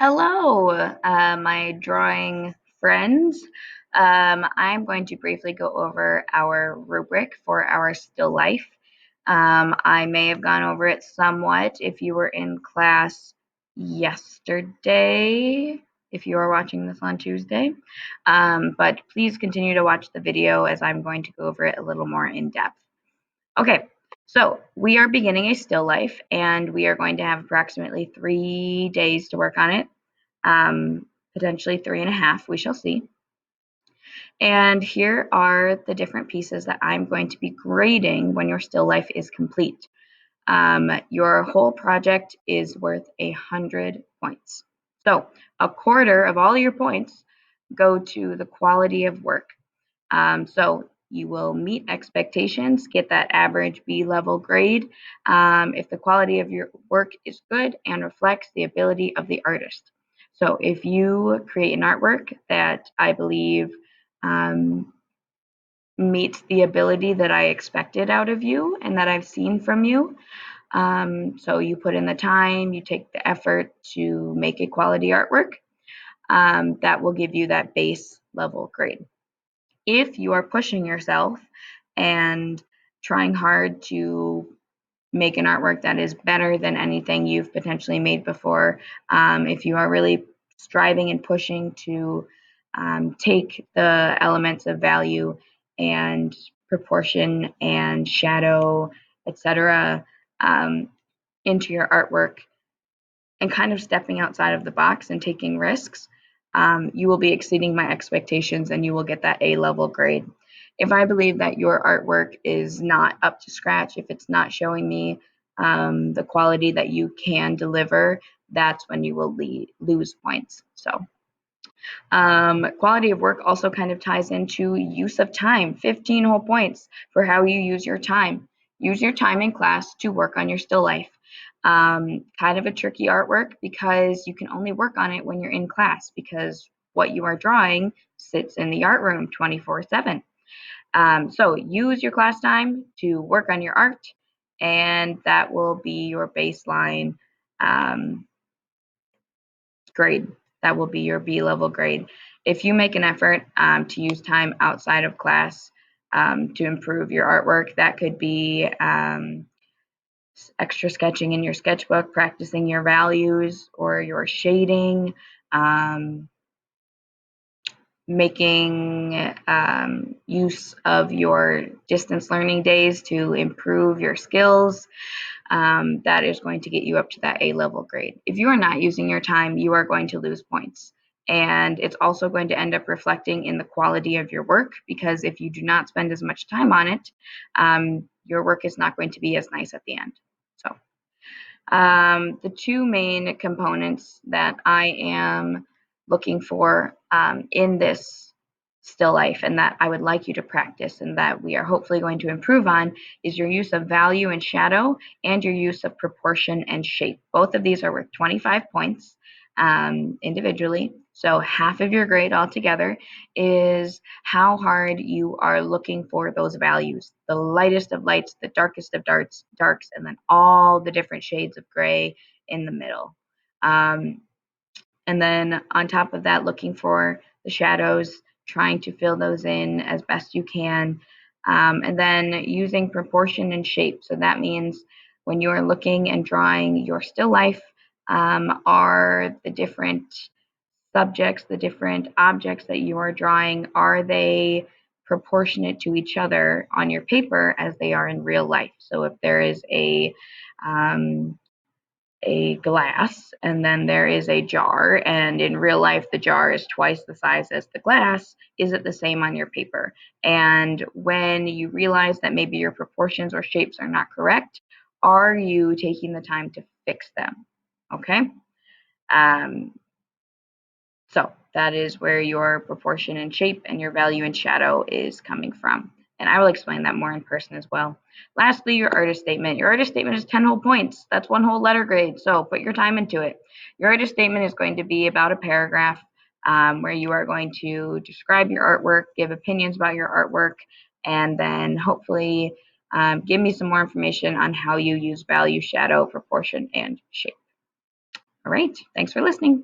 Hello, my drawing friends. I'm going to briefly go over our rubric for our still life. I may have gone over it somewhat if you were in class yesterday, if you are watching this on Tuesday. But please continue to watch the video as I'm going to go over it a little more in depth. Okay, so we are beginning a still life, and we are going to have approximately 3 days to work on it, potentially 3.5, we shall see. And here are the different pieces that I'm going to be grading when your still life is complete. Your whole project is worth 100 points. So a quarter of all your points go to the quality of work. So you will meet expectations, get that average B-level grade if the quality of your work is good and reflects the ability of the artist. So if you create an artwork that I believe meets the ability that I expected out of you and that I've seen from you, so you put in the time, you take the effort to make a quality artwork, that will give you that base level grade. If you are pushing yourself and trying hard to make an artwork that is better than anything you've potentially made before, if you are really striving and pushing to take the elements of value and proportion and shadow, etc., into your artwork and kind of stepping outside of the box and taking risks, you will be exceeding my expectations and you will get that A-level grade. If I believe that your artwork is not up to scratch, if it's not showing me the quality that you can deliver, that's when you will lose points. So quality of work also kind of ties into use of time. 15 whole points for how you use your time. Use your time in class to work on your still life. Kind of a tricky artwork because you can only work on it when you're in class, because what you are drawing sits in the art room 24/7. So use your class time to work on your art, and that will be your baseline grade. That will be your B-level grade. If you make an effort to use time outside of class to improve your artwork, that could be extra sketching in your sketchbook, practicing your values or your shading, making use of your distance learning days to improve your skills. That is going to get you up to that A-level grade. If you are not using your time, you are going to lose points. And it's also going to end up reflecting in the quality of your work, because if you do not spend as much time on it, your work is not going to be as nice at the end. So the two main components that I am looking for in this still life, and that I would like you to practice, and that we are hopefully going to improve on, is your use of value and shadow and your use of proportion and shape. Both of these are worth 25 points individually. So half of your grade altogether is how hard you are looking for those values, the lightest of lights, the darkest of darks, and then all the different shades of gray in the middle. And then on top of that, looking for the shadows, trying to fill those in as best you can, and then using proportion and shape. So that means when you are looking and drawing your still life, are the different subjects, the different objects that you are drawing, are they proportionate to each other on your paper as they are in real life? So if there is a glass and then there is a jar, and in real life the jar is twice the size as the glass, is it the same on your paper? And when you realize that maybe your proportions or shapes are not correct, are you taking the time to fix them? Okay. So that is where your proportion and shape and your value and shadow is coming from. And I will explain that more in person as well. Lastly, your artist statement. Your artist statement is 10 whole points. That's one whole letter grade. So put your time into it. Your artist statement is going to be about a paragraph where you are going to describe your artwork, give opinions about your artwork, and then hopefully give me some more information on how you use value, shadow, proportion, and shape. All right. Thanks for listening.